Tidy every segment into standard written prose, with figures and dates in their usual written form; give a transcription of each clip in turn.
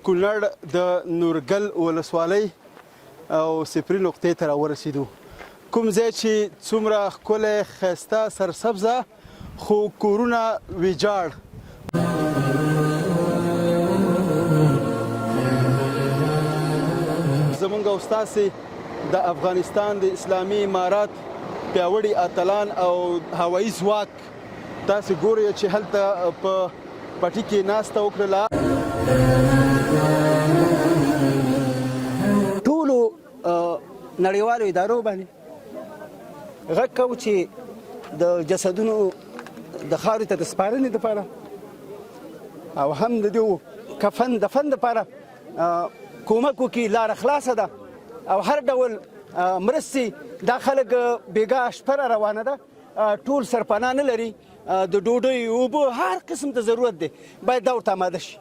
کونړ د نورګل ولسوالۍ او صفري نقطې ته راورسېدو. کوم ځای چې څومره ښکلی ښایسته سرسبزه خو کورونه ویجاړ. زمونږ او ستاسې د افغانستان د اسلامي امارات پیاوړي اتلان او هوایي ځواک تاسې ګورئ چې هلته په پټي کې ناسته وکړله. ټولو نړیوالو ادارو باندې غږ کوو چې د جسدونو د خاورې ته د سپارنې دپاره او هم د دې کفن دفن دپاره کومک وکړي. لاره خلاصه ده او هر ډول مرستې دا خلک بېګا شپه را روانه ده، ټول سرپناه نه لري، د ډوډۍ اوبه هر قسم ته ضرورت دی، باید دا ورته اماده شي.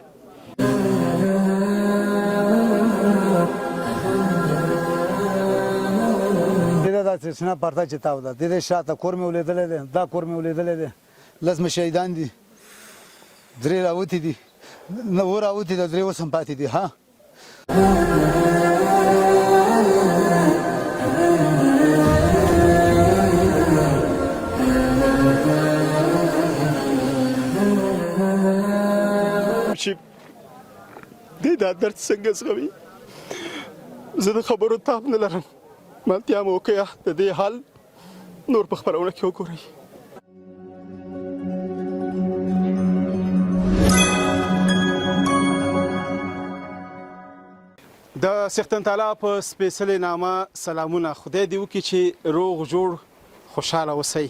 دا سیسنا پرته چې تاو ده د دې شاته کور مې ولیدلی دی، دا کور مې ولیدلی دی، لس مې شهیدان دي، درې راوتي دي، اووه راوتي دي، درې اوس هم پاتې دي. ها چې دی دا درد څنګه زغمي، زه د خبرو تاب نه لرم. مالتیا مو وکړه د دې حال نور په خپرونه کې وګورئ. د څښتن تعالی په سپېڅلې نامه سلامونه. خدای دې وکړي چې روغ جوړ خوشحاله اوسئ.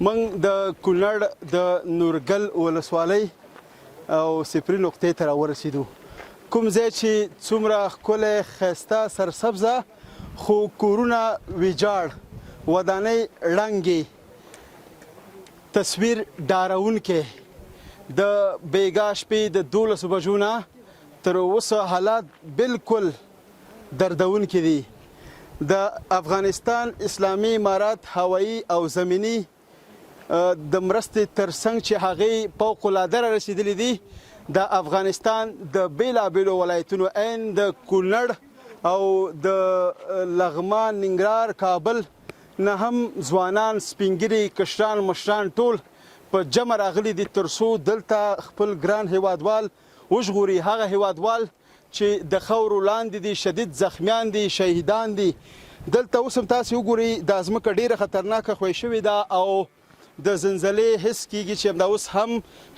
موږ د کونړ د نورګل ولسوالۍ او صفري نقطې ته راورسېدو. کوم ځای چې څومره ښکلی ښایسته سرسبزه خو کورونه ویجاړ، ودانۍ ړنګې، تصویر ډارونکی. د بیګا شپې د 12 بجو نه تر اوسه حالات بالکل دردونکي دي. د افغانستان اسلامي امارات هوایي او زمینی د مرستې ترڅنګ چې هغې فوق العاده را رسېدلي دي، د افغانستان د بېلابېلو ولایتونو عین د کونړ او د لغمان، ننګرهار، کابل نه هم ځوانان، سپینګیري، کشران، مشران ټول په جمع راغلي دي تر څو دلته خپل ګران هیوادوال وژغوري. هغه هیوادوال چې د خاورو لاندې دي، شدید زخمیان دي، شهیدان دي. دلته اوس هم تاسې وګورئ دا ځمکه ډېره خطرناکه ښوی شوې ده او د زلزلې حس کېږي چې همدا اوس هم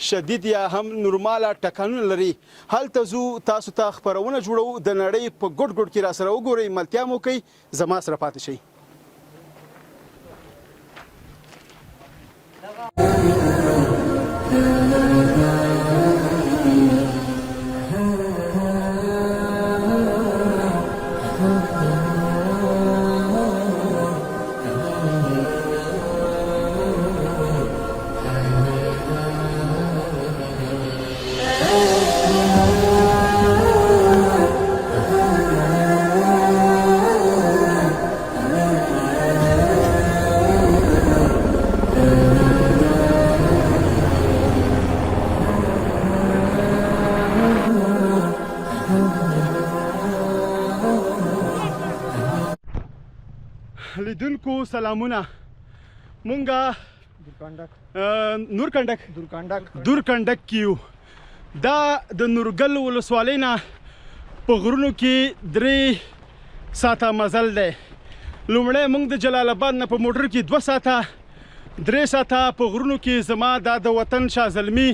شدید یا هم نورماله ټکانونه لري. هلته ځو، تاسو ته خپرونه جوړوو، د نړۍ په ګوټ ګوټ کې راسره وګورئ، ملتیا مو کوئ، زما سره پاتې شئ. لیدونکو سلامونه. مونږه دورکنډک کې یو. دا د نورګل ولسوالۍ نه په غرونو کې 3 ساعته مزل دی. لومړی مونږ د جلال آباد نه په موټر کې 2 ساعته، 3 ساعته په غرونو کې زما دا د وطن شازلمي،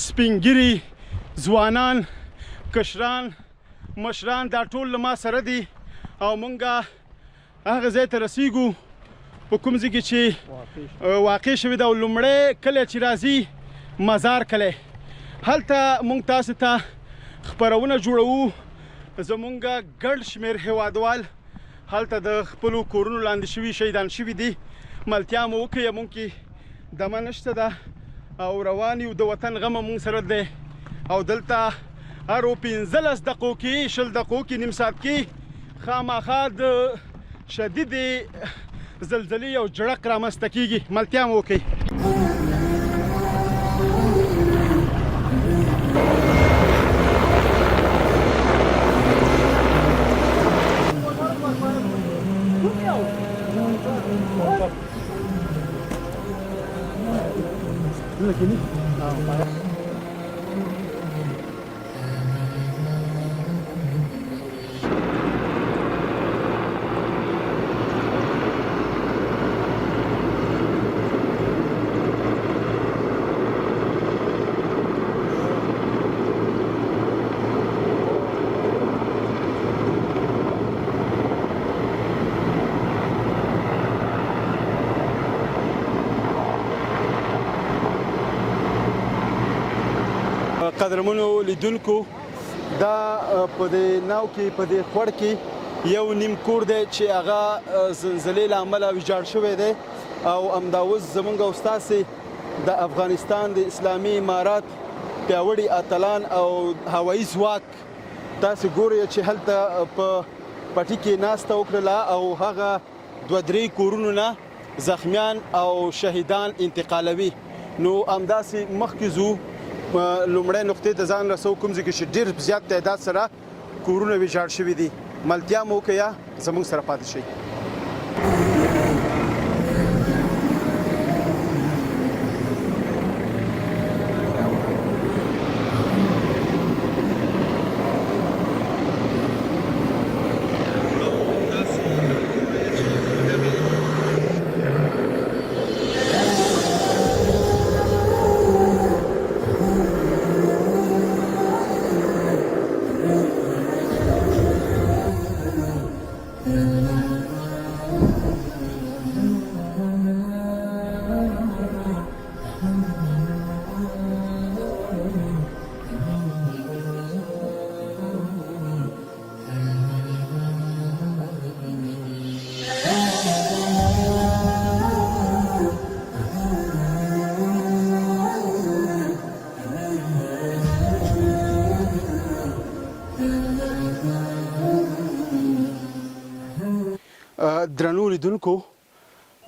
سپینګیري، ځوانان، کشران، مشران دا ټول له ما سره دي او مونږه هغه ځای ته رسیږو په کوم ځای کې چې واقع شوې ده. او لومړی کلی چې راځي مزار کلی، هلته مونږ تاسو ته خپرونه جوړوو. زمونږ ګڼ شمېر هیوادوال هلته د خپلو کورونو لاندې شوي، شهیدان شوي دي. ملتیا مو وکړئ، مونږ کې دمه نشته ده او روان یو. د وطن غم مونږ سره دی او دلته هرو 15 دقیقو کې، 20 دقیقو کې، نیم ساعت کې خامخا د شدید زلزلې او جړق رامنځته کېږي. ملتیا مو وکړئ. پایونه کې دي قدرمنو لیدونکو دا په دې ناو کې په دې خوړ کې یو نیم کور دی چې هغه زلزلې له امله ویجاړ شوی دی او همداوس زمونږ او ستاسې د افغانستان د اسلامي امارات پیاوړي اتلان او هوایي ځواک تاسې ګورئ چې هلته په پټي کې ناسته وکړله او هغه 2-3 کورونو نه زخمیان او شهیدان انتقالوي نو همداسې مخکې ځو لومړی نقطې ته ځان رسو کوم ځای کې چې ډېر زیات تعداد سره کورونه ویجاړ شوي دي ملتیا مو وکړه یا زموږ سره پاتې شئ درنو لیدونکو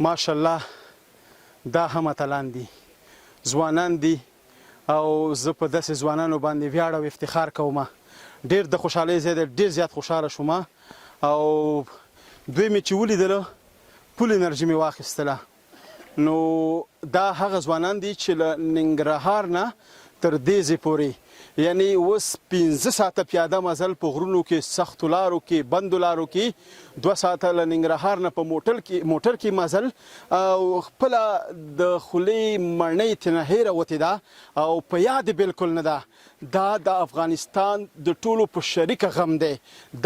ماشاءالله دا هم اتلان دي ځوانان دي او زه په داسې ځوانانو باندې ویاړ او افتخار کوم ډېر د خوشحالۍ ځای دی ډېر زیات خوشحاله شوم او دوی مې چې ولیدله پول انرژي مې واخیستله نو دا هغه ځوانان دي چې له ننګرهار نه تر دې ځای پورې یعنی اوس 15 ساعته پیاده مزل په غرونو کې سختو لارو کې بندو لارو کې 2 ساعته له ننګرهار نه په موټر کې مزل او خپله د خولې مڼۍ ترنه هیره وتې ده او په یاد بالکل نه ده دا د افغانستان د ټولو په شریکه غم دی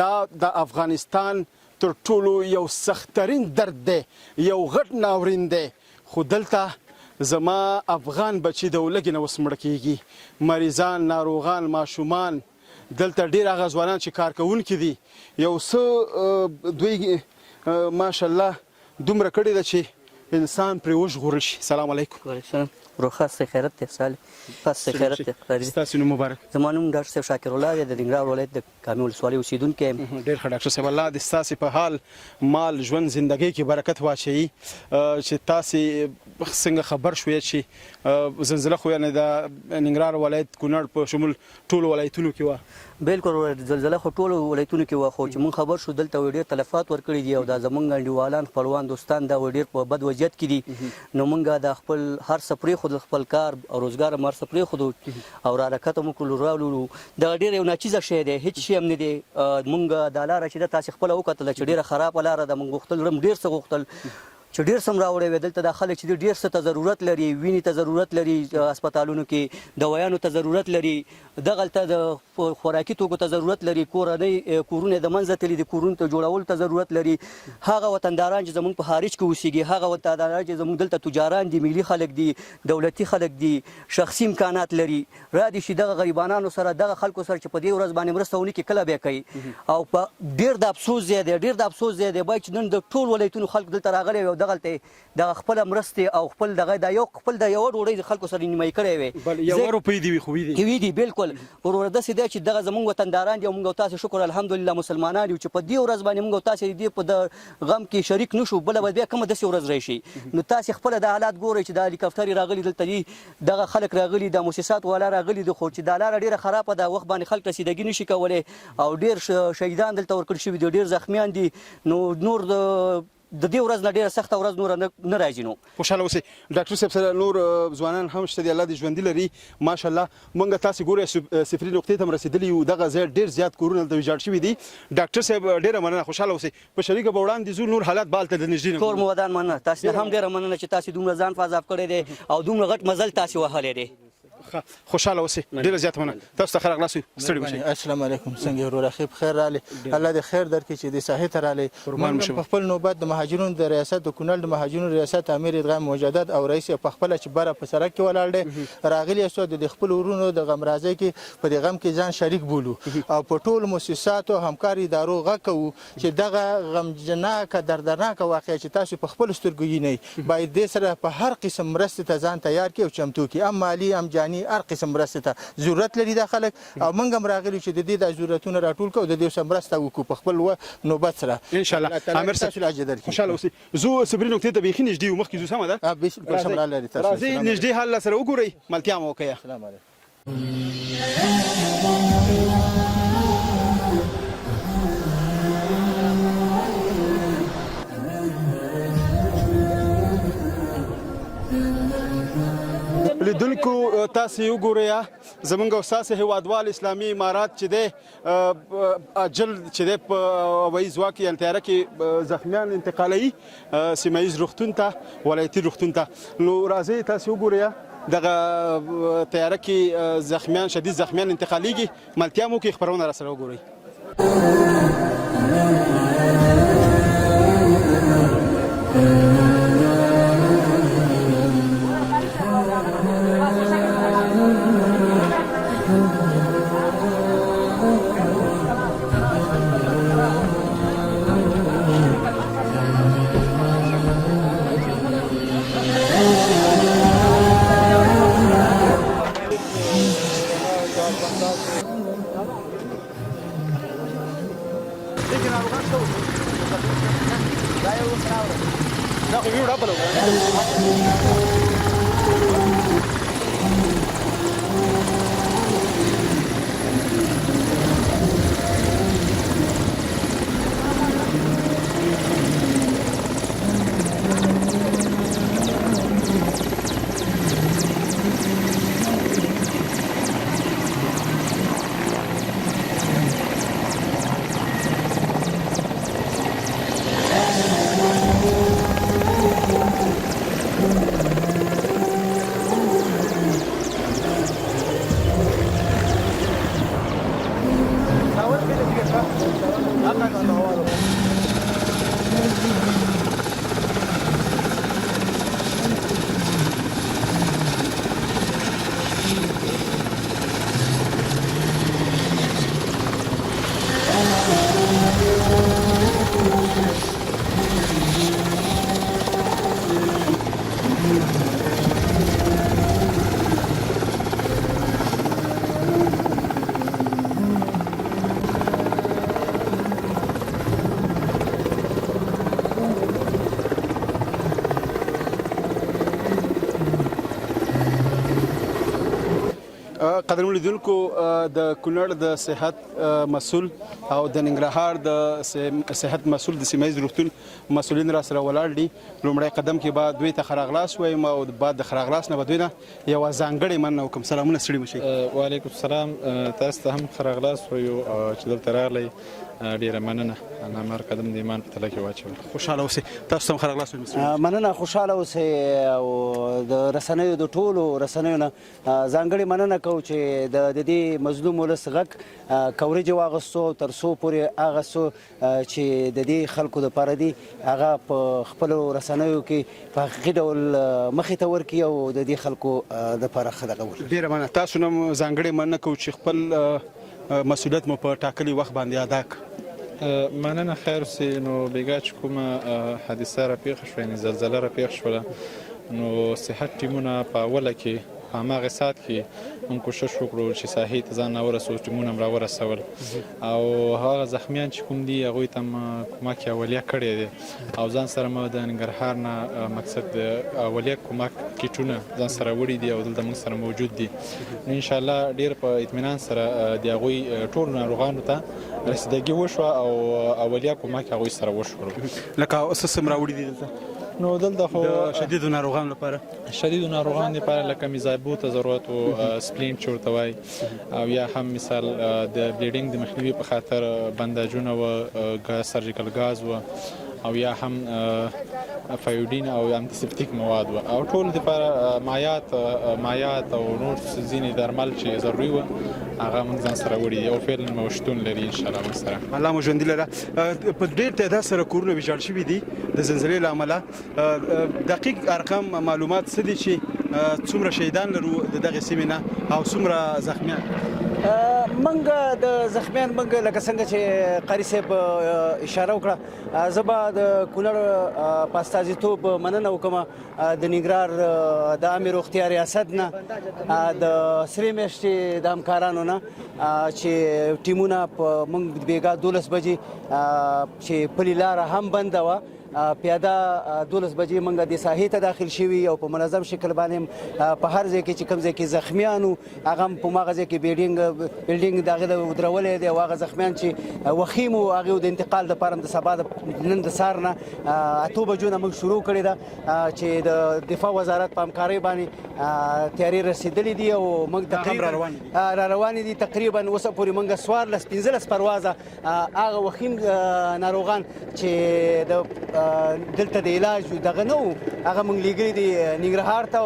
دا د افغانستان تر ټولو یو سختترین درد دی یو غټ ناورین دی خو دلته زما افغان بچي د ولګې نه اوس مړه کېږي مریضان ناروغان ماشومان دلته ډېر هغه ځوانان چې کار کوونکي دي یو څه دوی ماشاءالله دومره کړې ده چې انسان پرې وژغورل شي سلام علیکم وعلیکم روخه سي خیرت ته صالح پس سي خیرت ته ستاسو نوم مبارک زما نوم ډاکټر صاحب شاکر الله د ننګرهار ولایت د کامې ولسوالۍ اوسېدونکی یم ډېر ښه ډاکټر صاحب الله دې ستاسې په حال مال ژوند زندګۍ کې برکت واچوي چې تاسې څنګه خبر شوې چې زلزله خو یعنې د ننګرهار ولایت کونړ په شمول ټولو ولایتونو کې وه بالکل زلزله خو ټولو ولایتونو کې وه خو چې مونږ خبر شو دلته ډېر تلفات ورکړي دي او دا زمونږ انډیوالان خپلوان دوستان دا ډېر په بد وضعیت کې دي نو مونږ د خپل هر څه پرېښودل خپل کار او روزګار هم هر څه پرېښودو او را راکته مو کړلو راوړلو دغه ډېر یو ناچیزه شی دی هېڅ شی هم نه دی مونږ دا لاره چې ده تاسې خپله وکتله چې ډېره خرابه لاره ده مونږ غوښتل ډېر څه غوښتل چې ډېر څه هم راوړی وی دلته دا خلک چې ډېر څه ته ضرورت لري وینې ته ضرورت لري هسپتالونو کې دوایانو ته ضرورت لري دغلته د خوراکي توکو ته ضرورت لري کورنۍ کورونه د منځه تللي دي کورونو ته جوړولو ته ضرورت لري هغه وطنداران چې زموږ په خارج کې اوسېږي هغه وطنداران چې زموږ دلته تجاران دي ملي خلک دي دولتي خلک دي شخصي امکانات لري را دي شي دغه غریبانانو سره دغه خلکو سره چې په دې ورځ باندې مرسته ونه کړي کله بیا کوي او په ډېر د افسوس ځای دی ډېر د افسوس ځای دی باید چې نن د ټول ولایتونو خلک دلته راغلي وي او دغلته د خپل مرستې او خپل دغه د یو خپل د یو ډوډۍ د خلکو سره نیمایي کړی وي بل یو روپۍ دي وي وي دي بالکل ورور داسې دی چې دغه زموږ وطنداران دي او موږ تاسو شکر الحمدلله مسلمانان یو چې په دې ورځ باندې موږ تاسو دې په د غم کې شریک نشو بل بیا کومه داسې ورځ راشي نو تاسو خپل د حالات ګورئ چې د هلیکاپټر راغلي دلته دي دغه خلک راغلي د مؤسسات والا راغلي دي خو چې د لاره ډېره خرابه ده وخت باندې خلک رسیدګي نشي کولی او ډېر شهیدان دلته ورکړل شوي دي ډېر زخمیان دي نو نور د د دې ورځ نه ډېره سخته ورځ نوره نه راځي. نو خوشاله اوسئ. ډاکټر صاحب سره نور ځوانان هم شته دي، الله دې ژوندي لري. ماشاءالله موږ تاسې ګورئ صفري نقطې ته هم رسېدلي یو. دغه ځای ډېر زیات کورونه دلته ویجاړ شوي دي. ډاکټر صاحب ډېره مننه، خوشاله اوسئ. په شریکه به وړاندې ځو، نور حالات به هلته د نږدې کور مو ودان مننه. تاسې ته هم ډېره مننه چې تاسې دومره ځان فاضاب کړی دی او دومره غټ مزل تاسې وهلی دی. خوشاله اوسئ، ډېره زیاته مننه. تاسو ته ښه راغلاست. ستړي مه شئ. السلام علیکم. څنګه یې وروره؟ ښې بخیر راغلې. الله دې خیر درکړي چې دې ساحې ته راغلې. موږ په خپل نوبت د مهاجرونو د ریاست د کونړ د مهاجرونو ریاست امیر ادغام مجدد او رئیس په خپله چې بره په سړک کې ولاړ دی راغلي یاستو د خپل ورونو د غمرازۍ کې په دې غم کې ځان شریک بولو او په ټولو مؤسساتو همکار ادارو غږ کوو چې دغه غمجناکه دردناکه واقعه چې تاسو په خپلو سترګو وینئ باید دې سره په هر قسم مرستې ته ځان تیار کړي او چمتو کړي، ام مالي ام جاني هر قسم مرستې ته ضرورت لري دا خلک. او موږ هم راغلي چې د دې د ضرورتونه راټول کړو، د دې سره مرسته وکړو په خپل نوبت سره انشاءالله. امیر صاحب خوشاله اوسئ. زه صفري نقطې ته بیخي نږدې یو، مخکې ځو، سمه ده؟ بالکل سم راغلي. تاسو راځئ نږدې حال سره وګورئ، ملتیا مو وکړئ. السلام علیکم. لیدونکو تاسې وګورئ زمونږ او ستاسې هیوادوال اسلامي امارات چې دی اجل چې دی په هوایي ځواک یعنې تیاره کې زخمیان انتقالوي سیمه ییز روغتون ته، ولایتي روغتون ته. نو راځئ تاسې وګورئ دغه تیاره کې زخمیان شدید زخمیان انتقالیږي. ملتیا مو کې خپرونه راسره وګورئ. قدرمن لیدونکو د کونړ د صحت مسؤل او د ننګرهار د صحت مسؤل د سیمه ییز روغتون مسؤلین را سره ولاړ دي. لومړی قدم کې به دوی ته ښه راغلاست وایم او بعد د ښه راغلاست نه به دوی نه یوه ځانګړې مننه وکړم. سلامونه، ستړي مه شئ. وعلیکم السلام. تاسو ته هم ښه راغلاست وایو چې دلته راغلی. ډیره مننه. نامر قدم د ایمان په تله کې واچول. خوشحاله اوسئ. تاسو ته هم ښه راغلاست وایم. مننه، خوشحاله اوسئ او د رسنیو د ټولو رسنیو نه ځانګړې مننه کوو چې د دې مظلوم ولس غږ کوریج واغوستو تر څو پورې هغه څه چې د دې خلکو دپاره دي هغه په خپلو رسنیو کې په حقیقي ډول مخې ته ورکړي او د دې خلکو دپاره ښه دغه وکړي. ډېره مننه. تاسو نه ځانګړې مننه کوو چې خپل مسؤلیت مو په ټاکلي وخت باندې ادا کړ. مننه. خیر اوسې. نو بېګا چې کومه حادثه راپېښه شوه، یعنې زلزله راپېښ شوله، نو صحت ټیمونه په اوله کې په هماغه ساعت کې موږ کوشش وکړو چې ساحې ته ځان راورسوو، ټیمونه هم راورسول او هغه زخمیان چې کوم دي هغوی ته کومک اولیه کړی دی او ځان سره مو د ننګرهار نه مقصد د اولیه کومک کیټونه ځان سره وړي دي او دلته موږ سره موجود دي. انشاءالله ډېر په اطمینان سره د هغوی ټولو ناروغانو ته رسیدګي وشوه او اولیه کومک هغوی سره وشو. لکه څه څه راوړي دي دلته نو دلته خو د شدیدو ناروغانو لپاره لپاره لکه میزایبو ته ضرورت و، سپلینټ چې ورته وایي، او یا هم مثال د بلیډینګ د مخنیوي په خاطر بنداجونه و، سرجیکل ګاز و، او یا هم فایوډین او انتیسپټیک مواد و، او ټول لپاره مایات او نور ځینې درمل چې ضروري و هغه موږ ځان سره وړي دي او فعلا مو شتون لري ان شاء الله موږ سره. الله مو ژوندي لره. په ډېر تعداد سره کورونه ویجاړ شوي دي د زلزلې له امله. دقیق ارقام معلومات څه دي چې څومره شهیدان لرو د دغه سیمې نه او څومره زخمیان؟ منګه د زخمیان منګه لکه څنګه چې قاری صاحب اشاره وکړه، زه به د کونړ په استازیتوب مننه وکړم د ننګرهار د عامې روغتیا ریاست نه، د سرې میاشتې د همکارانو نه چې ټیمونه په موږ بیګا 12 بجې چې پلي لاره هم بنده وه، پیاده 12 بجې موږ د ساحې ته داخل شوي او په منظم شکل باندې په هر ځای کې چې کوم ځای کې زخمیانو هغه په ماغه ځای کې بلډینګ دغه ودرولې دی او هغه زخمیان چې وخیم او هغه د انتقال لپاره د سبا نن د سار نه 8 بجو نه موږ شروع کړی دا چې د دفاع وزارت په همکارۍ باندې تیاری رسیدلې دي او موږ تقریبا روان دي تقریبا اوسه پورې موږ 15 پروازه هغه وخیم ناروغان چې د دلته د علاج دغه نو هغه موږ لګري دي ننګرهار ته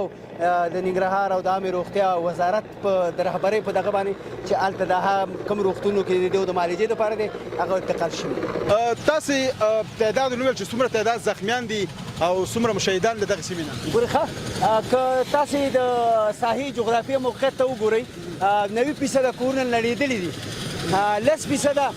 د ننګرهار او د عامې روغتیا وزارت په د رهبرۍ په دغه باندې چې هلته د کوم روغتونو کې د معالجې لپاره دی هغه انتقال شوي. تاسې تعداد ونویل چې څومره تعداد زخمیان دي او څومره شهیدان له دغه سیمې نه؟ ګورئ ښه که تاسې د ساحې جغرافیه موقعیت ته وګورئ 90% کورونه نړېدلي دي، 10%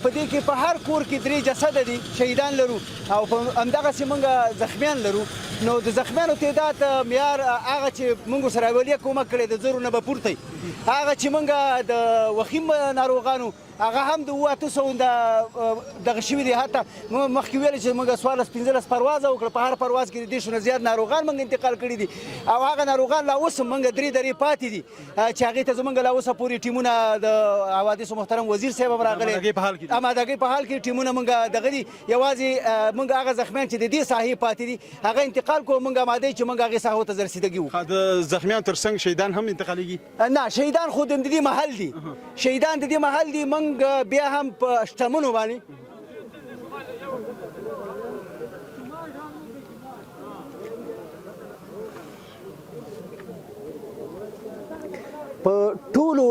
په دې کې په هر کور کې 3 جسد دي شهیدان لرو او په همدغسې موږ زخمیان لرو. نو د زخمیانو تعداد معیار هغه چې موږ سره اولیه کومک کړی د زرو نه به پورته هغه چې موږ د وخیم ناروغانو هغه هم د 800 دغه شوي دي. حتی مخکې ویل چې موږ 15 پروازه وکړه، په هر پرواز کې د 200 نه زیات ناروغان موږ انتقال کړي دي او هغه ناروغان لا اوس موږ درې پاتې دي چې هغې ته زموږ لا اوسه پورې ټیمونه د حوادثو محترم وزیر صاحب هم راغلی امادګۍ په حال کې ټیمونه موږ دغه دي. یوازې موږ هغه زخمیان چې د دې ساحې پاتې دي هغه انتقال کوو، موږ آماده چې موږ هغې ساحو ته رسیدګي وکړو. د زخمیان تر څنګ شهیدان هم انتقالېږي؟ نه، شهیدان خو د دې محل دي، شهیدان د دې محل دي. موږ بیا هم په شتمنو باندې په ټولو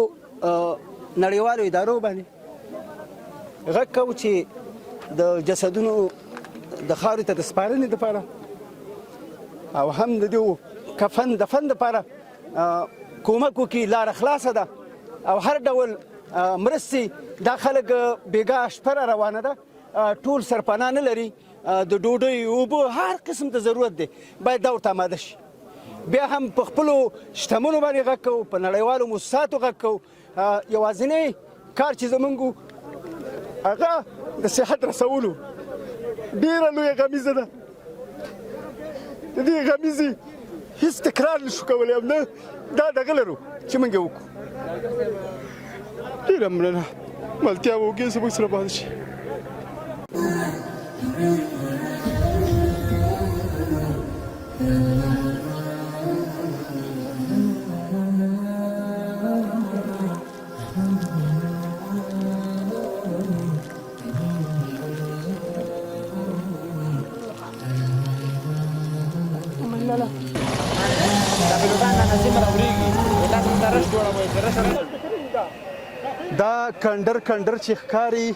نړیوالو ادارو باندې غږ کوو چې د جسدونو د خاورې ته د سپارنې دپاره او هم د دې کفن دفن دپاره کومک وکړي. لاره خلاصه ده او هر ډول مرستې دا خلک بیګا شپه را روانه ده، ټول سرپناه نه لري، د ډوډۍ اوبه هر قسم ته ضرورت دی، باید دا ورته آماده شي. بیا هم په خپلو شتمنو باندې غږ کوو، په نړیوالو موسساتو غږ کوو. یوازینی کار چې زموږ هغه د صحت رسولو ډېره لویه غمیزه ده. د دې غمیزې هېڅ تکرار نشو کولی او نه دا دغه لرو چې موږ یې وکړو. ډېره مننه، ملتیا به وکړې زموږ سره پاتې شي. دا کندر چې ښکاري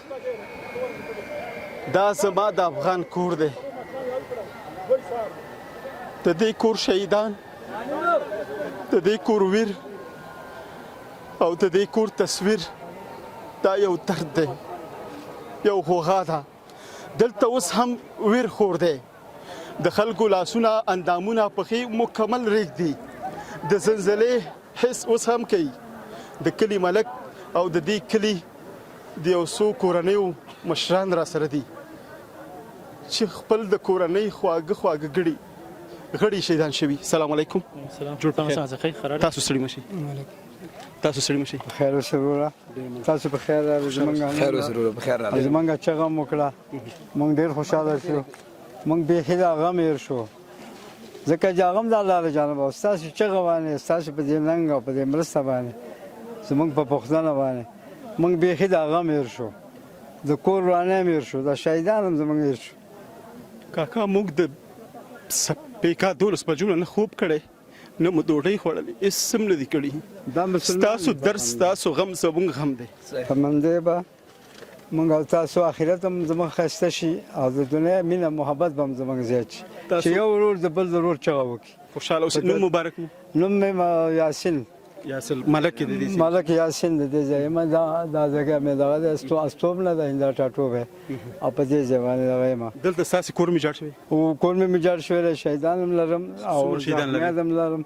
دا زما د افغان کور دی. د دې کور شهیدان، د دې کور ویر او د دې کور تصویر دا یو درد دی، یو غوغا ده. دلته اوس هم ویر خور دی، د خلکو لاسونه اندامونه پښې مکمل ریږدي، د زلزلې حس اوس هم کوي د کلي ملک او د دې کلي د یو څو کورنیو مشران را سره دي چې خپل د کورنۍ خواږه غړي شهیدان شوي. سلام علیکم. جوړ په خیر. تاسو ستړي مشئ. خیر وسروره تاسو په خیر راځي. خیر وسروره په خیر راځي. زمونږ چغه وکړه مونږ ډیر خوشاله شو. مونږ به هدا غم ير شو ځکه چې هغه د الله له جانب تاسو چغه وانه تاسو په دې ننګ او په دې مرسته باندې زمونږ په پښتانه باندې مونږ به هدا غم ير شو د کور وانه میر شو د شهیدان هم زمونږ ير شو. کاکا موږ د سپیکا 12 بجو نه خوب کړي نه مو ډوډۍ خوړلې هیڅ هم نه دي کړي. تاسو درس تاسو غم زمونږ غم دی. په منځ به مونږ او تاسو اخرت هم زمونږ خسته شي او د دنیا مینه محبت به هم زمونږ زیات شي چې یو ورور د بل ضرور چغه وکړي. خوشاله اوسئ. نوم مبارک مو؟ نوم مې یاسین ملک دی. ملک یاسین د دې ځای ما دا ځای مې دا استوب نه ده دا ټاټوبه او په دې ځای باندې دا ما دلته ساسي کور می جوړ شوی او کور می جوړ شوی شهیدان لرم او شهیدان لرم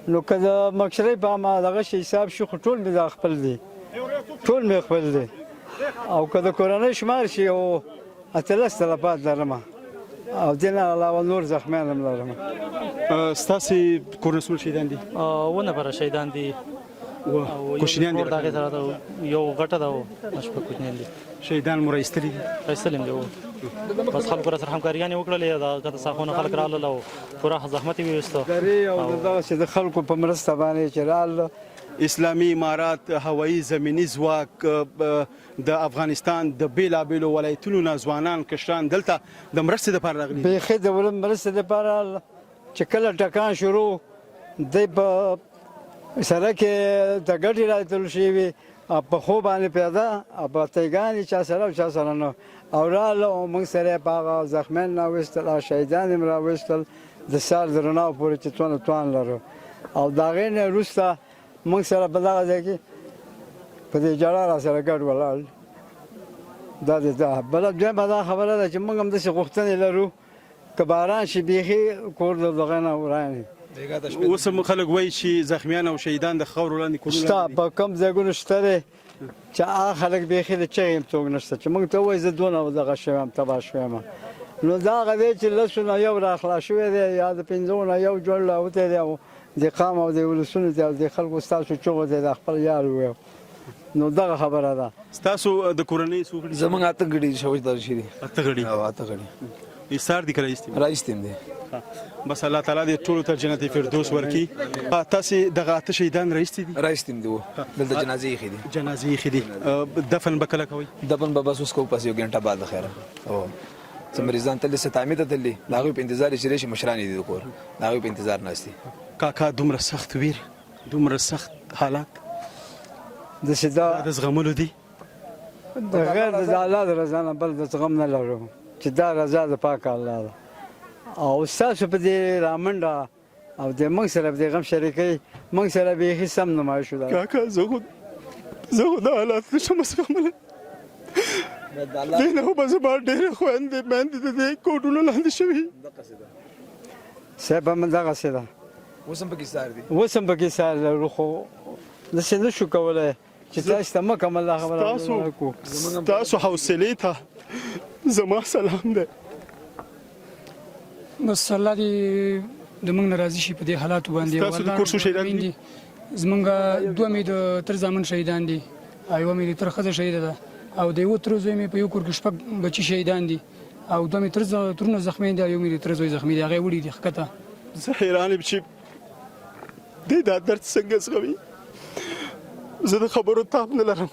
نو کله مکشري په ما دغه حساب شو ټول می خپل دي ټول می خپل دي او کله کورونه شمار شي او اتلس طلبات لرم او دین علاوه نور زخمیان هم لرم. ستاسي کورونه څومره شهیدان دي؟ ونه پر شهیدان دي او کوشنیان دي. دغه سره یو غټه ده او مشپ کوشنیان دي. شهیدان مو راستري دي. راستلم دي بس خلکو سره همکاریانه وکړلې دا کته ساخونه خلک رااله او پوره زحمت یې وستو او دا چې د خلکو په مرسته باندې چې رااله اسلامي امارات هوایی زمینی ځواک د افغانستان د بیلابیلو ولایتونو نه ځوانان کشران دلته د مرستې لپاره راغلي. بیخي د مرستې لپاره چې کله ټکان شروع دی په سره کې د ګټې راتلل شوي په خو باندې پیدا په تیګانې چا سره او چا سره نه او رااله او موږ سره په هغه زخمیان راوستل او شهیدان هم راوستل د سال د رڼاو پورې چې توان لرو او د هغې نه وروسته موږ سره په دغه ځای کې په دې جړه را سره ګډ ولاړ. دا د بله دویمه دا خبره ده چې موږ هم داسې غوښتنې لرو که باران شي بیخي کور د دغه نه وراني. اوس هم خلک وایي چې زخمیان او شهیدان د خاورو لاندې کورونه شته په کوم ځایونو شته دی چې هغه خلک بیخي د چغې هم څوک نشته چې موږ ته وایي زه دونه دغه شوی یم تباه شوی یم نو دا هغه دی چې لسو نه یو راخلاص شوی دی یا د پنځو نه یو جوړ راوتی دی او د قام او د ولسونو د خلکو ستاسو چغو دی د خپل یار ویو نو دغه خبره ده. ستاسو د کورنۍ څو غړي؟ زمونږ اته غړي شوي شي دي. اته غړي او اته غړي ایثار دي کړی راځتیم دي. بس الله تعالی دې ټول ته جنت فردوس ورکړي. تاسو دغه اته شهیدان راځتیم دي دلته جنازې یې خېدي دفن به کله کوي؟ دفن به بس اوس کو پس یو غنټه بعد خیره او مریضان تل ستامي ته تللی داغه په انتظار چې راشي مشران دي د کور داغه په انتظار ناشتي. کاکا دومره سخت ویر دومره سخت حالات د سدا د زغملو دي د غیر د الله د رضا نه بل د زغم نه لرو چې دا رضا د پاک الله ده او تاسو په دې رامنډه او د موږ سره په دې غم شریکي موږ سره به هیڅ هم نه مایشو ده. کاکا زه خو د حالات نشم زغملی دې نه به زما ډېرې خویندې میندې د دې کوټونو لاندې شوي. صاحب هم دغسې ده اوس هم پکې سار دي اوس هم پکې سار لرو خو داسې نه شو کولی چې تاسو ته مه کوم الله خبره ستاسو حوصلې ته زما سلام دی. بس الله دې د موږ نه راضي شي په دې حالاتو باندې. ستاسو د کور څو شهیدان دي؟ زمونږ دوه مې د تر زامن شهیدان دي او یوه مې د تر ښځه شهیده ده او د یوه تر زوی مې په یو کور کې شپږ بچي شهیدان دي او دوه مې ترونه زخمیان دي او یو مې د تر زوی زخمي دی هغه وړي دي ښکته. زه حیران یم چې دی دا درد څنګه زغمي. زه د خبرو تاب نه لرم.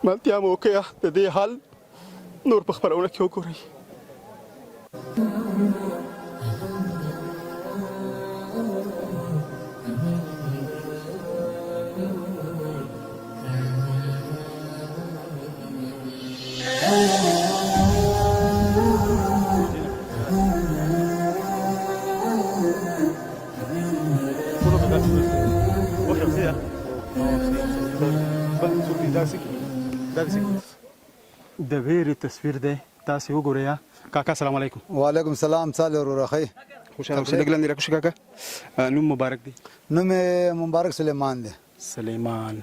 مالتیا مو وکړه د دې حال نور په خپرونه کې وګورئ. د ویرې تصویر دی تاسې وګورئ. کاکا سلام علیکم. وعلیکم سلام. څه لرو رخی خوشاله اوسې لږ لاندې راکوشي کاکا نوم مبارک دی نوم یې مبارک سلیمان دی سلیمان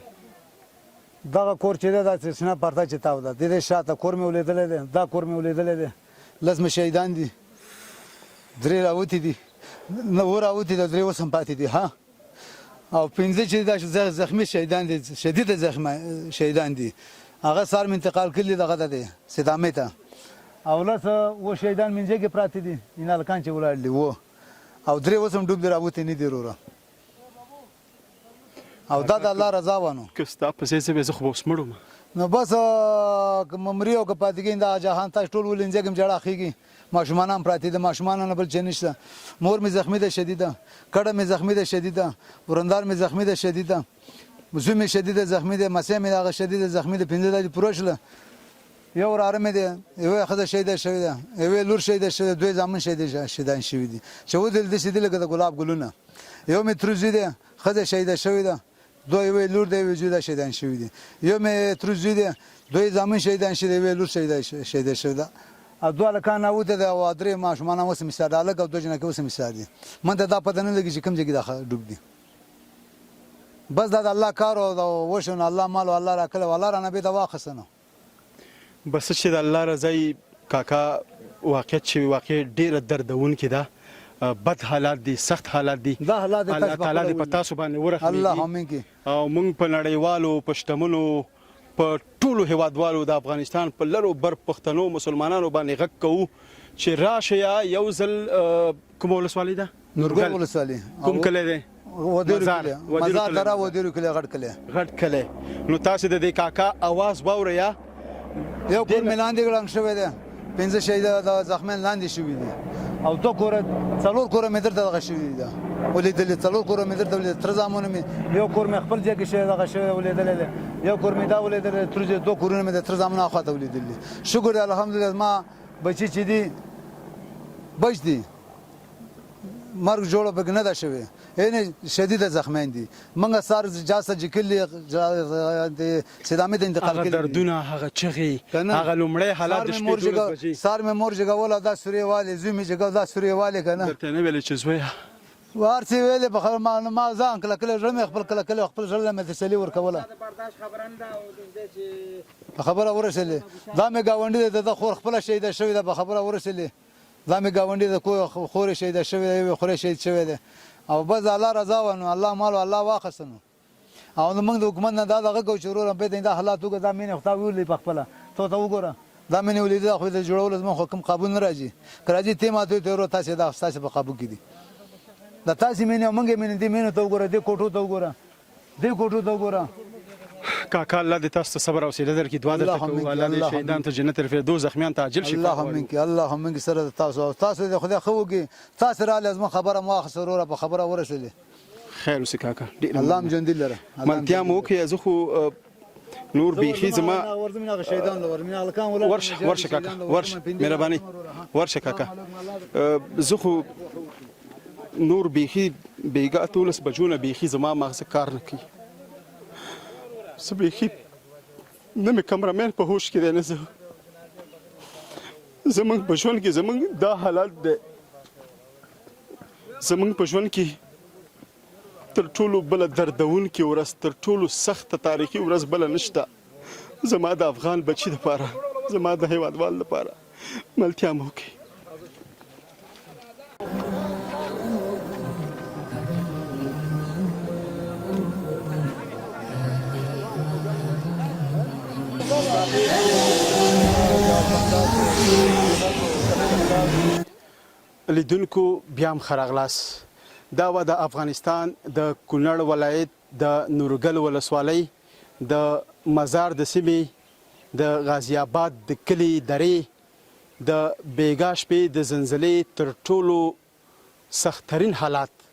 دغه کور چې دی دا سرچینه پرته چې تاو ده د دې شاته کور مې ولیدلی دی دا کور مې ولیدلی دی لس مې شهیدان دي 3 راوتي دي نو راوتي دي 3 اوس هم پاتې دي ها او 5 چې دا زخمي شهیدان دي شدید زخمه شهیدان دي هغه سار مې انتقال کړي دغه ده صدامه ته او لس و شهیدان منځه کې پراته دي ان الکان چې ولاړ دي وو او 3 اوس هم ډوب دي راوتي نه دي وروره او دا د الله رضا ونه که ستا په څه به زه خو اوس مړم نو بس ممري او کپاتګین دا جهان تاسو ټول ولنځه کوم جړه خيږي ماشومان هم پراته دي ماشومان نه بل چنيشته مور مې زخمی ده شدیده کډه مې زخمی ده شدیده ورندار مې زخمی ده شدیده مزو مې شدیده زخمی ده مسه مې هغه شدیده زخمی ده 15 دي پروشله یو وراره مې ده یو خزه شهید شوی ده یو لور شهید شوی دوی ځامن شهید شیدان شوی دي چې ودل د سیدل کده ګلاب ګلونه یو مې تروزی ده خزه شهید شوی ده دوی وی لور دی وجود شهیدان شوی دي یو مې تروزی ده دوی ځامن شهیدان شوی وی لور شهید شوی ده ا دوه لکان او د وادرې ماشومان اوس مثال الګ او دوه جن کې اوس مثال دي من دا پته نه لګي چې کوم ځای کې ډوب دي بس دا د الله کار او وښنه الله مال او الله راکله والله را نبی دا واخصنه بس چې د الله رضای کاکا واقعیت چې واقع ډیره دردون کې ده بد حالات دي سخت حالات دي دا حالات الله تعالی دې پتا سو باندې ورخ الله همین کې او موږ په نړیوالو پښتمنو په ټولو هیوادوالو د افغانستان په لرو بر پښتنو مسلمانانو باندې غږ کوو چې راشه یو ځل کوم ولسوالۍ ده نورګل ولسوالۍ کوم کلی دی مزار درا ودیرو کلی غټ کلی نو تاسو د دې کاکا आवाज واورئ یو کور ملاندې ګړنګ شوی دی 15 شهید د زخمن لاندې شوی دي او دو کور څلور کور مې درته دغه شوی دی ولیدل څلور کور مې درته تر زمونه مې یو کور مې خپل ځای کې شوی دغه شوی ولیدل یو کور مې دا ولیدل تر دو کورونه مې تر زمونه خواته ولیدل شکر الحمدلله ما بچی چې دي بچ دي مرګ جوړه بګ نه ده شوی یعنی شدید زخمین دي منګه سار جاسه جکلی د صدامه د انتقال کړي دردونه هغه چغي هغه لومړی حالات د شپې سار مې مور جګول دا سوري والي زومي جګول دا سوري والي کنه درته نه ویل چې زوی ورته ویلې په خبر ما ځان کله کله ژړم خپل ژړل مې تسلی ورکوله په خبره ورسېلې دا مې گاونډي د خور خپل شهید شوی دا په خبره ورسېلې دا مې گاونډي د خور شهید شوی دی خور شهید شوی دی او بس الله رضا ونه الله مال الله واخصنو او موږ د حکومت نه دا دغه کو چورور په دې د حالات وګ دا مینه خو ویلې په خپل ته وګوره دا مینه ولې دا خو د جوړول زما حکم قابل نه راځي کراځي ته ماته ته ورو تاسو دا تاسو په قابو کې دي دا تاسو مینه موږ مینه دې مینه ته وګوره دې کوټو ته وګوره کاکا الله دې تاسو صبر او سیده درکې دعا درته کوو الله دې شهیدان ته جنت الفردوس زخمیان ته عاجل شفا الله منک سره تاسو دې خدای خوږي تاسو را لازم خبره مو خسروره په خبره ورسېلې خیر اوسې کاکا الله م ژوندي لره ملتیا مو کې زه خو نور بیخي زما ورزمنه شهیدان ورمنه الکان ولا ورشه کاکا ورشه مهرباني ورشه کاکا زه خو نور بیخي بیګا تولس بجونه بیخي زما مغز کار نه کوي سبيخي نمي کامرامین په هوش کې دی نه زمونږ په ژوند کې زمونږ دا حالات دی زمونږ په ژوند کې تر ټولو بل دردونکې ورځ تر ټولو سخته تاریخي ورځ بل نشته زما د افغان بچی لپاره زما د هیوادوال لپاره ملتیا مو کوي لیدونکو بیا هم ښه راغلاست دا و د افغانستان د کونړ ولایت د نورګل ولسوالۍ د مزار د سیمې د غازی آباد د کلي درې د بیګا شپې د زلزلې تر ټولو سختترین حالات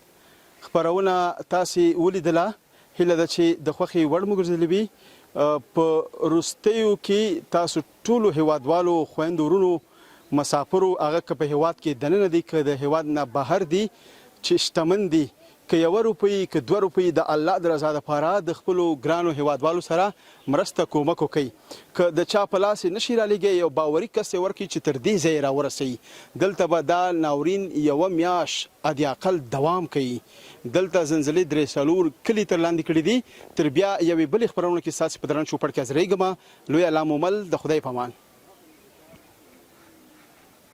خپرونه تاسې ولیدله هیله ده چې د خوښې وړ مو ګرځېدلې وي په وروستیو کې تاسو ټولو هیوادوالو خویندو ورونو مسافرو هغه که په هیواد کې دننه دي که د هیواد نه بهر دي چې شتمن دي که 1 روپۍ که 2 روپۍ د الله د رضا دپاره د خپلو ګرانو هیوادوالو سره مرسته کومک وکړئ. که د چا په لاس نشي رالیږئ یو باوري کس یې ورکړي چې تر دې ځایه راورسوي. دلته به دا ناورین 1 میاشت ادي اقل دوام کوي. دلته زلزلې 3 کلي تر لاندې کړي دي. تر بیا یوې بلې خپرونه کې ستاسې په درنه چوپړ کې حاضرېږم. لوی الله مومل د خدای په امان.